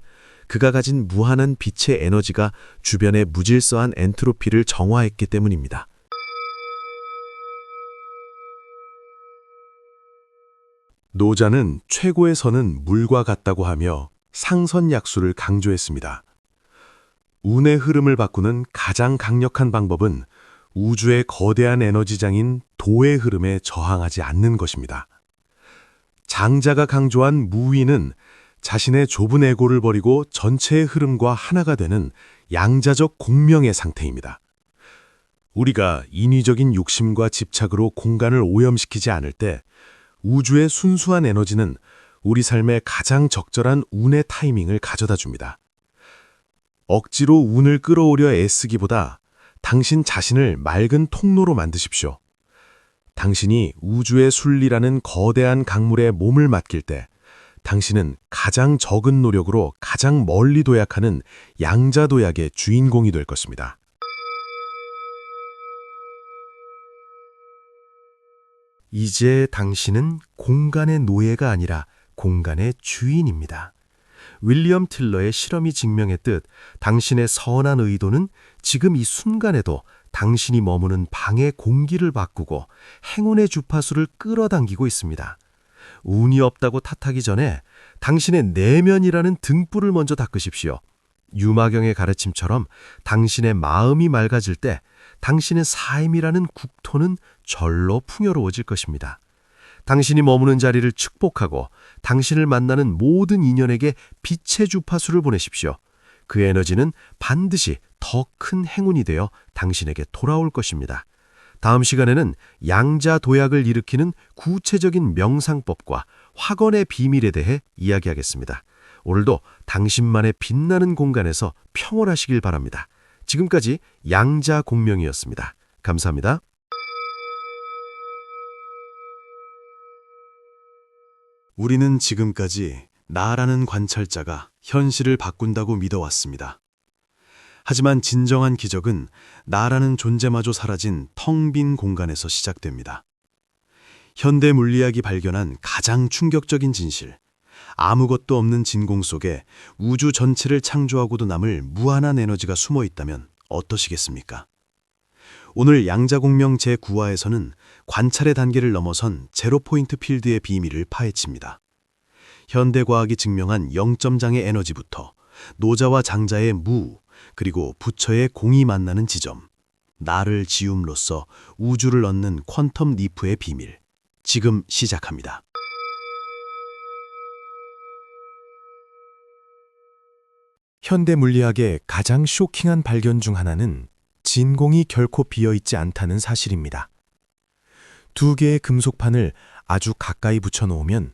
B: 그가 가진 무한한 빛의 에너지가 주변의 무질서한 엔트로피를 정화했기 때문입니다. 노자는 최고의 선은 물과 같다고 하며 상선약수를 강조했습니다. 운의 흐름을 바꾸는 가장 강력한 방법은 우주의 거대한 에너지장인 도의 흐름에 저항하지 않는 것입니다. 장자가 강조한 무위는 자신의 좁은 에고를 버리고 전체의 흐름과 하나가 되는 양자적 공명의 상태입니다. 우리가 인위적인 욕심과 집착으로 공간을 오염시키지 않을 때 우주의 순수한 에너지는 우리 삶에 가장 적절한 운의 타이밍을 가져다 줍니다. 억지로 운을 끌어오려 애쓰기보다 당신 자신을 맑은 통로로 만드십시오. 당신이 우주의 순리라는 거대한 강물에 몸을 맡길 때 당신은 가장 적은 노력으로 가장 멀리 도약하는 양자도약의 주인공이 될 것입니다. 이제 당신은 공간의 노예가 아니라 공간의 주인입니다. 윌리엄 틸러의 실험이 증명했듯 당신의 선한 의도는 지금 이 순간에도 당신이 머무는 방의 공기를 바꾸고 행운의 주파수를 끌어당기고 있습니다. 운이 없다고 탓하기 전에 당신의 내면이라는 등불을 먼저 닦으십시오. 유마경의 가르침처럼 당신의 마음이 맑아질 때 당신의 삶이라는 국토는 절로 풍요로워질 것입니다. 당신이 머무는 자리를 축복하고 당신을 만나는 모든 인연에게 빛의 주파수를 보내십시오. 그 에너지는 반드시 더 큰 행운이 되어 당신에게 돌아올 것입니다. 다음 시간에는 양자 도약을 일으키는 구체적인 명상법과 확언의 비밀에 대해 이야기하겠습니다. 오늘도 당신만의 빛나는 공간에서 평온하시길 바랍니다. 지금까지 양자 공명이었습니다. 감사합니다. 우리는 지금까지 나라는 관찰자가 현실을 바꾼다고 믿어왔습니다. 하지만 진정한 기적은 나라는 존재마저 사라진 텅 빈 공간에서 시작됩니다. 현대 물리학이 발견한 가장 충격적인 진실, 아무것도 없는 진공 속에 우주 전체를 창조하고도 남을 무한한 에너지가 숨어 있다면 어떠시겠습니까? 오늘 양자공명 제9화에서는 관찰의 단계를 넘어선 제로포인트 필드의 비밀을 파헤칩니다.
A: 현대과학이 증명한 0점장의 에너지부터 노자와 장자의 무, 그리고 부처의 공이 만나는 지점, 나를 지움으로써 우주를 얻는 퀀텀 리프의 비밀, 지금 시작합니다.
B: 현대 물리학의 가장 쇼킹한 발견 중 하나는 진공이 결코 비어있지 않다는 사실입니다. 두 개의 금속판을 아주 가까이 붙여놓으면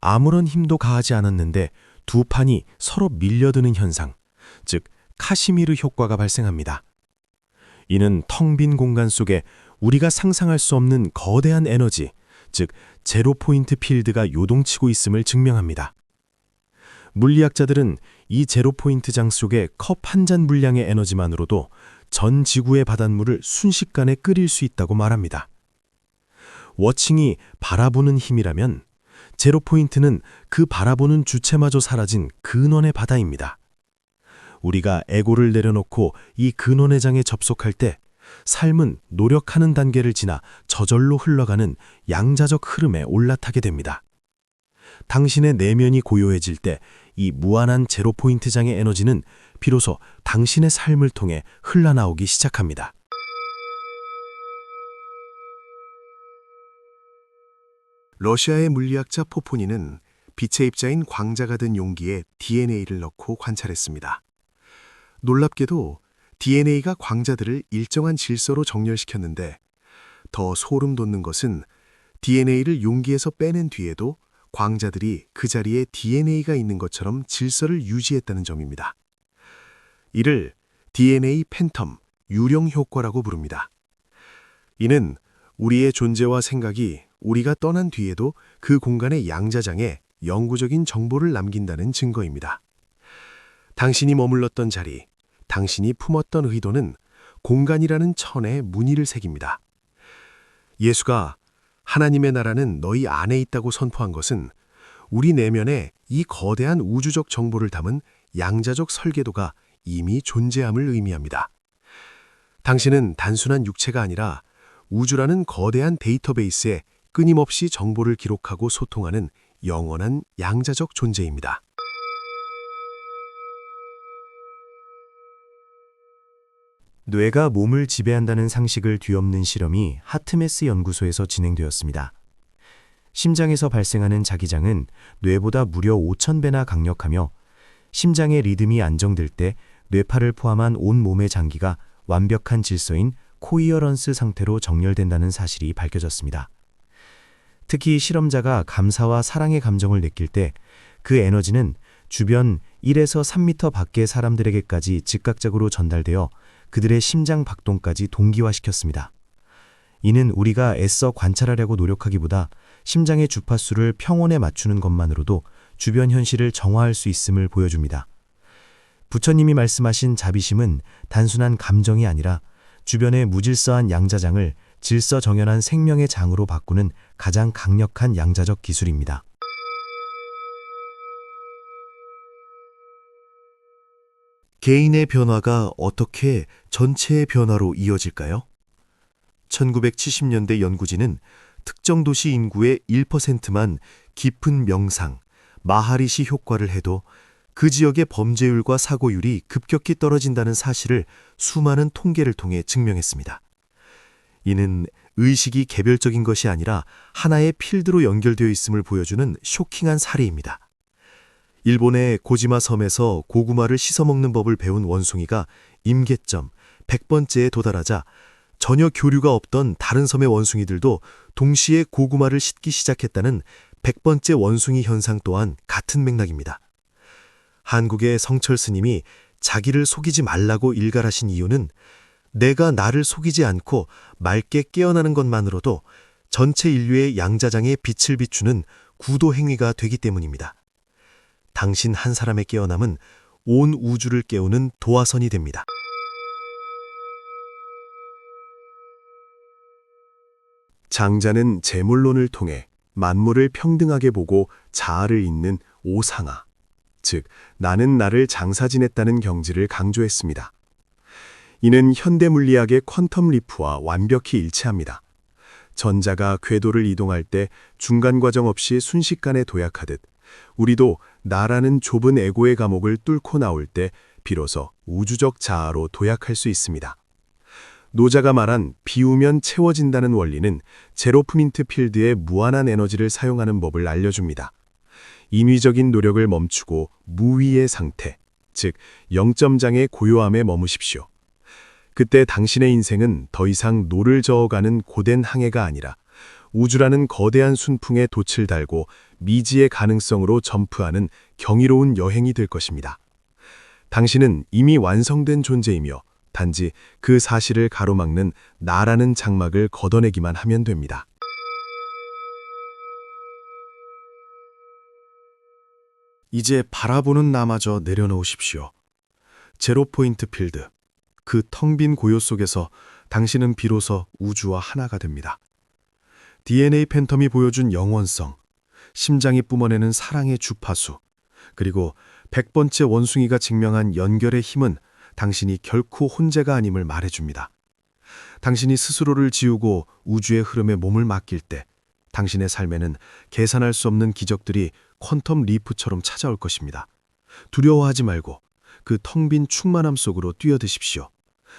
B: 아무런 힘도 가하지 않았는데 두 판이 서로 밀려드는 현상, 즉 카시미르 효과가 발생합니다. 이는 텅 빈 공간 속에 우리가 상상할 수 없는 거대한 에너지, 즉 제로 포인트 필드가 요동치고 있음을 증명합니다. 물리학자들은 이 제로 포인트 장 속의 컵 한 잔 분량의 에너지만으로도 전 지구의 바닷물을 순식간에 끓일 수 있다고 말합니다. 워칭이 바라보는 힘이라면 제로 포인트는 그 바라보는 주체마저 사라진 근원의 바다입니다. 우리가 에고를 내려놓고 이 근원의 장에 접속할 때 삶은 노력하는 단계를 지나 저절로 흘러가는 양자적 흐름에 올라타게 됩니다. 당신의 내면이 고요해질 때 이 무한한 제로 포인트 장의 에너지는 비로소 당신의 삶을 통해 흘러나오기 시작합니다.
C: 러시아의 물리학자 포포니는 빛의 입자인 광자가 든 용기에 DNA를 넣고 관찰했습니다. 놀랍게도 DNA가 광자들을 일정한 질서로 정렬시켰는데 더 소름 돋는 것은 DNA를 용기에서 빼낸 뒤에도 광자들이 그 자리에 DNA가 있는 것처럼 질서를 유지했다는 점입니다. 이를 DNA 팬텀, 유령 효과라고 부릅니다. 이는 우리의 존재와 생각이 우리가 떠난 뒤에도 그 공간의 양자장에 영구적인 정보를 남긴다는 증거입니다. 당신이 머물렀던 자리, 당신이 품었던 의도는 공간이라는 천에 무늬를 새깁니다. 예수가 하나님의 나라는 너희 안에 있다고 선포한 것은 우리 내면에 이 거대한 우주적 정보를 담은 양자적 설계도가 이미 존재함을 의미합니다. 당신은 단순한 육체가 아니라 우주라는 거대한 데이터베이스에 끊임없이 정보를 기록하고 소통하는 영원한 양자적 존재입니다.
B: 뇌가 몸을 지배한다는 상식을 뒤엎는 실험이 하트메스 연구소에서 진행되었습니다. 심장에서 발생하는 자기장은 뇌보다 무려 5,000배나 강력하며 심장의 리듬이 안정될 때 뇌파를 포함한 온 몸의 장기가 완벽한 질서인 코이어런스 상태로 정렬된다는 사실이 밝혀졌습니다. 특히 실험자가 감사와 사랑의 감정을 느낄 때 그 에너지는 주변 1에서 3m 밖의 사람들에게까지 즉각적으로 전달되어 그들의 심장 박동까지 동기화시켰습니다. 이는 우리가 애써 관찰하려고 노력하기보다 심장의 주파수를 평온에 맞추는 것만으로도 주변 현실을 정화할 수 있음을 보여줍니다. 부처님이 말씀하신 자비심은 단순한 감정이 아니라 주변의 무질서한 양자장을 질서정연한 생명의 장으로 바꾸는 가장 강력한 양자적 기술입니다.
A: 개인의 변화가 어떻게 전체의 변화로 이어질까요? 1970년대 연구진은 특정 도시 인구의 1%만 깊은 명상, 마하리시 효과를 해도 그 지역의 범죄율과 사고율이 급격히 떨어진다는 사실을 수많은 통계를 통해 증명했습니다. 이는 의식이 개별적인 것이 아니라 하나의 필드로 연결되어 있음을 보여주는 쇼킹한 사례입니다. 일본의 고지마 섬에서 고구마를 씻어먹는 법을 배운 원숭이가 임계점 100번째에 도달하자 전혀 교류가 없던 다른 섬의 원숭이들도 동시에 고구마를 씻기 시작했다는 100번째 원숭이 현상 또한 같은 맥락입니다. 한국의 성철 스님이 자기를 속이지 말라고 일갈하신 이유는 내가 나를 속이지 않고 맑게 깨어나는 것만으로도 전체 인류의 양자장에 빛을 비추는 구도 행위가 되기 때문입니다. 당신 한 사람의 깨어남은 온 우주를 깨우는 도화선이 됩니다. 장자는 재물론을 통해 만물을 평등하게 보고 자아를 잇는 오상아, 즉 나는 나를 장사 지냈다는 경지를 강조했습니다. 이는 현대 물리학의 퀀텀 리프와 완벽히 일치합니다. 전자가 궤도를 이동할 때 중간 과정 없이 순식간에 도약하듯
C: 우리도 나라는 좁은 에고의 감옥을 뚫고 나올 때 비로소 우주적 자아로 도약할 수 있습니다. 노자가 말한 비우면 채워진다는 원리는 제로프민트 필드의 무한한 에너지를 사용하는 법을 알려줍니다. 인위적인 노력을 멈추고 무위의 상태, 즉 0점장의 고요함에 머무십시오. 그때 당신의 인생은 더 이상 노를 저어가는 고된 항해가 아니라 우주라는 거대한 순풍에 돛을 달고 미지의 가능성으로 점프하는 경이로운 여행이 될 것입니다. 당신은 이미 완성된 존재이며 단지 그 사실을 가로막는 나라는 장막을 걷어내기만 하면 됩니다.
B: 이제 바라보는 나마저 내려놓으십시오. 제로포인트 필드, 그 텅 빈 고요 속에서 당신은 비로소 우주와 하나가 됩니다. DNA 팬텀이 보여준 영원성, 심장이 뿜어내는 사랑의 주파수, 그리고 100번째 원숭이가 증명한 연결의 힘은 당신이 결코 혼자가 아님을 말해줍니다. 당신이 스스로를 지우고 우주의 흐름에 몸을 맡길 때 당신의 삶에는 계산할 수 없는 기적들이 퀀텀 리프처럼 찾아올 것입니다. 두려워하지 말고 그 텅 빈 충만함 속으로 뛰어드십시오.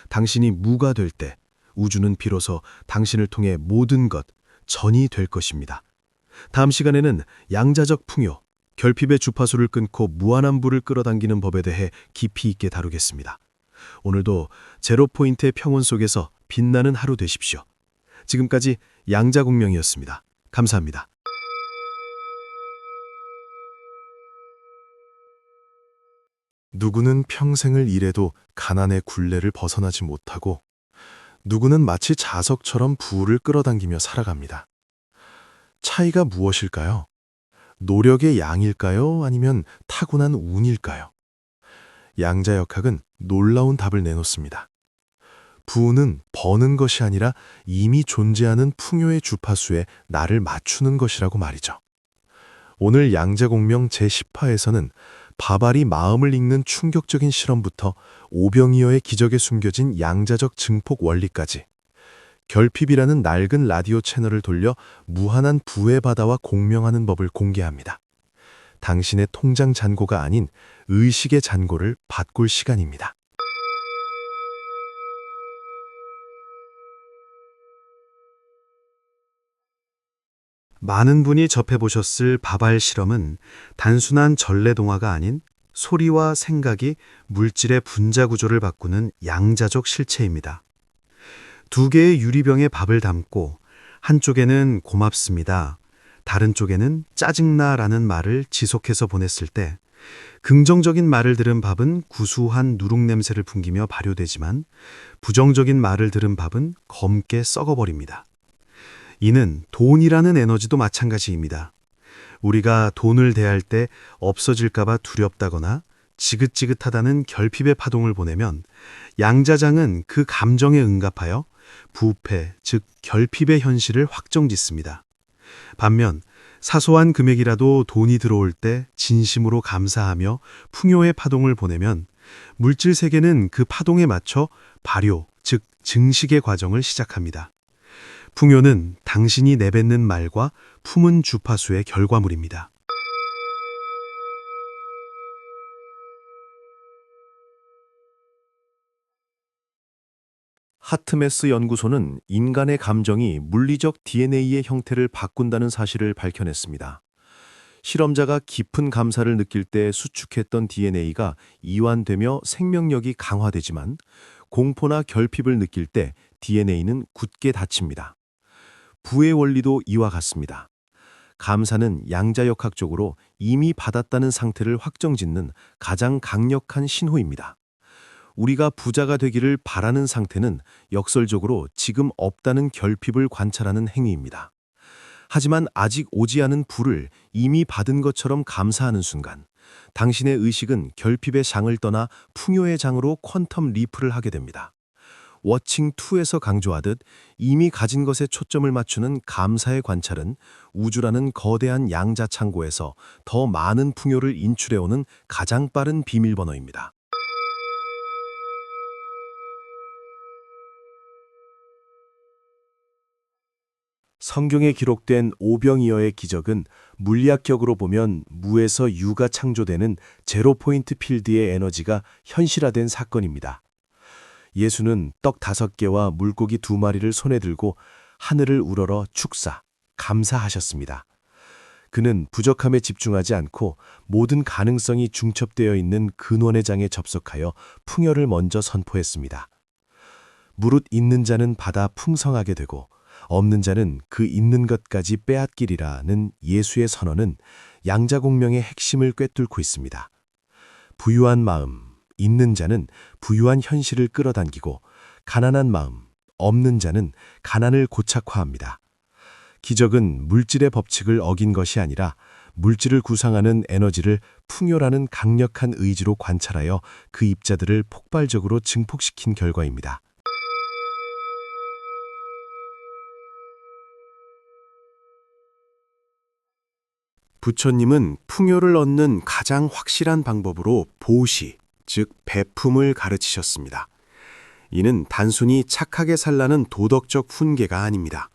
B: 당신이 무가 될 때 우주는 비로소 당신을 통해 모든 것, 전이 될 것입니다. 다음 시간에는 양자적 풍요, 결핍의 주파수를 끊고 무한한 부를 끌어당기는 법에 대해 깊이 있게 다루겠습니다. 오늘도 제로포인트의 평온 속에서 빛나는 하루 되십시오. 지금까지 양자공명이었습니다. 감사합니다. 누구는 평생을 일해도 가난의 굴레를 벗어나지 못하고 누구는 마치 자석처럼 부를 끌어당기며 살아갑니다. 차이가 무엇일까요? 노력의 양일까요? 아니면 타고난 운일까요? 양자역학은 놀라운 답을 내놓습니다. 부는 버는 것이 아니라 이미 존재하는 풍요의 주파수에 나를 맞추는 것이라고 말이죠. 오늘 양자공명 제10화에서는 바발이 마음을 읽는 충격적인 실험부터 오병이어의 기적에 숨겨진 양자적 증폭 원리까지 결핍이라는 낡은 라디오 채널을 돌려 무한한 부의 바다와 공명하는 법을 공개합니다. 당신의 통장 잔고가 아닌 의식의 잔고를 바꿀 시간입니다. 많은 분이 접해보셨을 바발 실험은 단순한 전래동화가 아닌 소리와 생각이 물질의 분자 구조를 바꾸는 양자적 실체입니다. 두 개의 유리병에 밥을 담고 한쪽에는 고맙습니다, 다른 쪽에는 짜증나라는 말을 지속해서 보냈을 때 긍정적인 말을 들은 밥은 구수한 누룩 냄새를 풍기며 발효되지만 부정적인 말을 들은 밥은 검게 썩어버립니다. 이는 돈이라는 에너지도 마찬가지입니다. 우리가 돈을 대할 때 없어질까봐 두렵다거나 지긋지긋하다는 결핍의 파동을 보내면 양자장은 그 감정에 응답하여 부패, 즉 결핍의 현실을 확정짓습니다. 반면 사소한 금액이라도 돈이 들어올 때 진심으로 감사하며 풍요의 파동을 보내면 물질 세계는 그 파동에 맞춰 발효, 즉 증식의 과정을 시작합니다. 풍요는 당신이 내뱉는 말과 품은 주파수의 결과물입니다. 하트메스 연구소는 인간의 감정이 물리적 DNA의 형태를 바꾼다는 사실을 밝혀냈습니다. 실험자가 깊은 감사를 느낄 때 수축했던 DNA가 이완되며 생명력이 강화되지만 공포나 결핍을 느낄 때 DNA는 굳게 닫힙니다. 부의 원리도 이와 같습니다. 감사는 양자역학적으로 이미 받았다는 상태를 확정짓는 가장 강력한 신호입니다. 우리가 부자가 되기를 바라는 상태는 역설적으로 지금 없다는 결핍을 관찰하는 행위입니다. 하지만 아직 오지 않은 부를 이미 받은 것처럼 감사하는 순간, 당신의 의식은 결핍의 장을 떠나 풍요의 장으로 퀀텀 리프를 하게 됩니다. 워칭2에서 강조하듯 이미 가진 것에 초점을 맞추는 감사의 관찰은 우주라는 거대한 양자 창고에서 더 많은 풍요를 인출해오는 가장 빠른 비밀번호입니다. 성경에 기록된 오병이어의 기적은 물리학적으로 보면 무에서 유가 창조되는 제로포인트 필드의 에너지가 현실화된 사건입니다. 예수는 떡 5개와 물고기 2마리를 손에 들고 하늘을 우러러 축사, 감사하셨습니다. 그는 부족함에 집중하지 않고 모든 가능성이 중첩되어 있는 근원의 장에 접속하여 풍요를 먼저 선포했습니다. 무릇 있는 자는 받아 풍성하게 되고 없는 자는 그 있는 것까지 빼앗기리라는 예수의 선언은 양자공명의 핵심을 꿰뚫고 있습니다. 부유한 마음, 있는 자는 부유한 현실을 끌어당기고 가난한 마음, 없는 자는 가난을 고착화합니다. 기적은 물질의 법칙을 어긴 것이 아니라 물질을 구상하는 에너지를 풍요라는 강력한 의지로 관찰하여 그 입자들을 폭발적으로 증폭시킨 결과입니다. 부처님은 풍요를 얻는 가장 확실한 방법으로 보시, 즉 배품을 가르치셨습니다. 이는 단순히 착하게 살라는 도덕적 훈계가 아닙니다.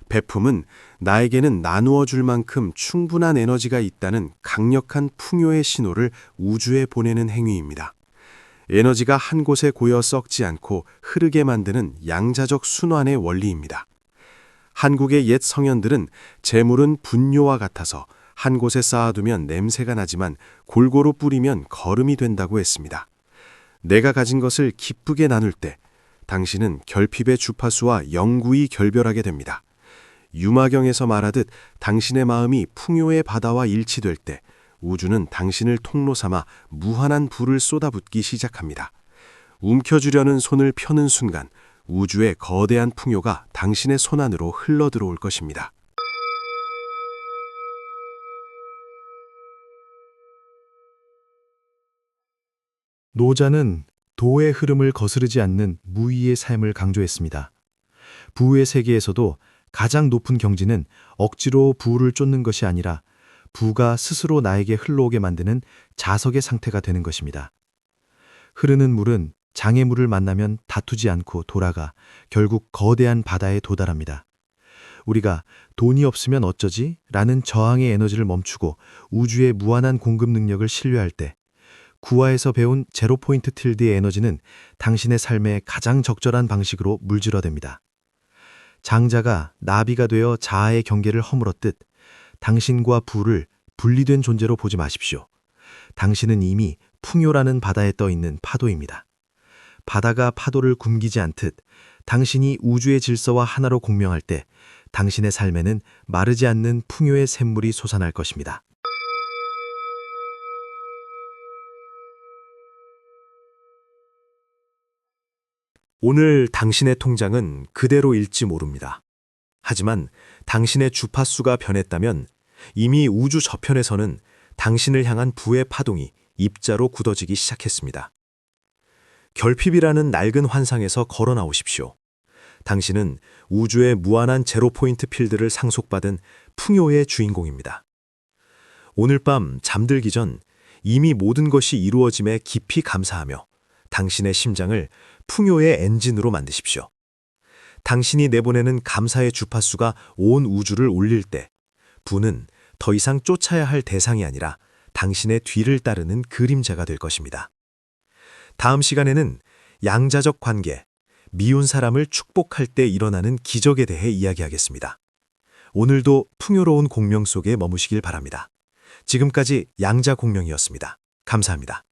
B: 배품은 나에게는 나누어 줄 만큼 충분한 에너지가 있다는 강력한 풍요의 신호를 우주에 보내는 행위입니다. 에너지가 한 곳에 고여 썩지 않고 흐르게 만드는 양자적 순환의 원리입니다. 한국의 옛 성현들은 재물은 분뇨와 같아서 한 곳에 쌓아두면 냄새가 나지만 골고루 뿌리면 거름이 된다고 했습니다. 내가 가진 것을 기쁘게 나눌 때 당신은 결핍의 주파수와 영구히 결별하게 됩니다. 유마경에서 말하듯 당신의 마음이 풍요의 바다와 일치될 때 우주는 당신을 통로 삼아 무한한 불을 쏟아붓기 시작합니다. 움켜쥐려는 손을 펴는 순간 우주의 거대한 풍요가 당신의 손 안으로 흘러들어올 것입니다.
C: 노자는 도의 흐름을 거스르지 않는 무의의 삶을 강조했습니다. 부의 세계에서도 가장 높은 경지는 억지로 부를 쫓는 것이 아니라 부가 스스로 나에게 흘러오게 만드는 자석의 상태가 되는 것입니다. 흐르는 물은 장애물을 만나면 다투지 않고 돌아가 결국 거대한 바다에 도달합니다. 우리가 돈이 없으면 어쩌지? 라는 저항의 에너지를 멈추고 우주의 무한한 공급 능력을 신뢰할 때 구화에서 배운 제로포인트 틸드의 에너지는 당신의 삶에 가장 적절한 방식으로 물질화됩니다. 장자가 나비가 되어 자아의 경계를 허물었듯 당신과 부를 분리된 존재로 보지 마십시오. 당신은 이미 풍요라는 바다에 떠 있는 파도입니다. 바다가 파도를 굶기지 않듯 당신이 우주의 질서와 하나로 공명할 때 당신의 삶에는 마르지 않는 풍요의 샘물이 솟아날 것입니다.
B: 오늘 당신의 통장은 그대로일지 모릅니다. 하지만 당신의 주파수가 변했다면 이미 우주 저편에서는 당신을 향한 부의 파동이 입자로 굳어지기 시작했습니다. 결핍이라는 낡은 환상에서 걸어 나오십시오. 당신은 우주의 무한한 제로포인트 필드를 상속받은 풍요의 주인공입니다. 오늘 밤 잠들기 전 이미 모든 것이 이루어짐에 깊이 감사하며 당신의 심장을 풍요의 엔진으로 만드십시오. 당신이 내보내는 감사의 주파수가 온 우주를 울릴 때 부는 더 이상 쫓아야 할 대상이 아니라 당신의 뒤를 따르는 그림자가 될 것입니다. 다음 시간에는 양자적 관계, 미운 사람을 축복할 때 일어나는 기적에 대해 이야기하겠습니다. 오늘도 풍요로운 공명 속에 머무시길 바랍니다. 지금까지 양자공명이었습니다. 감사합니다.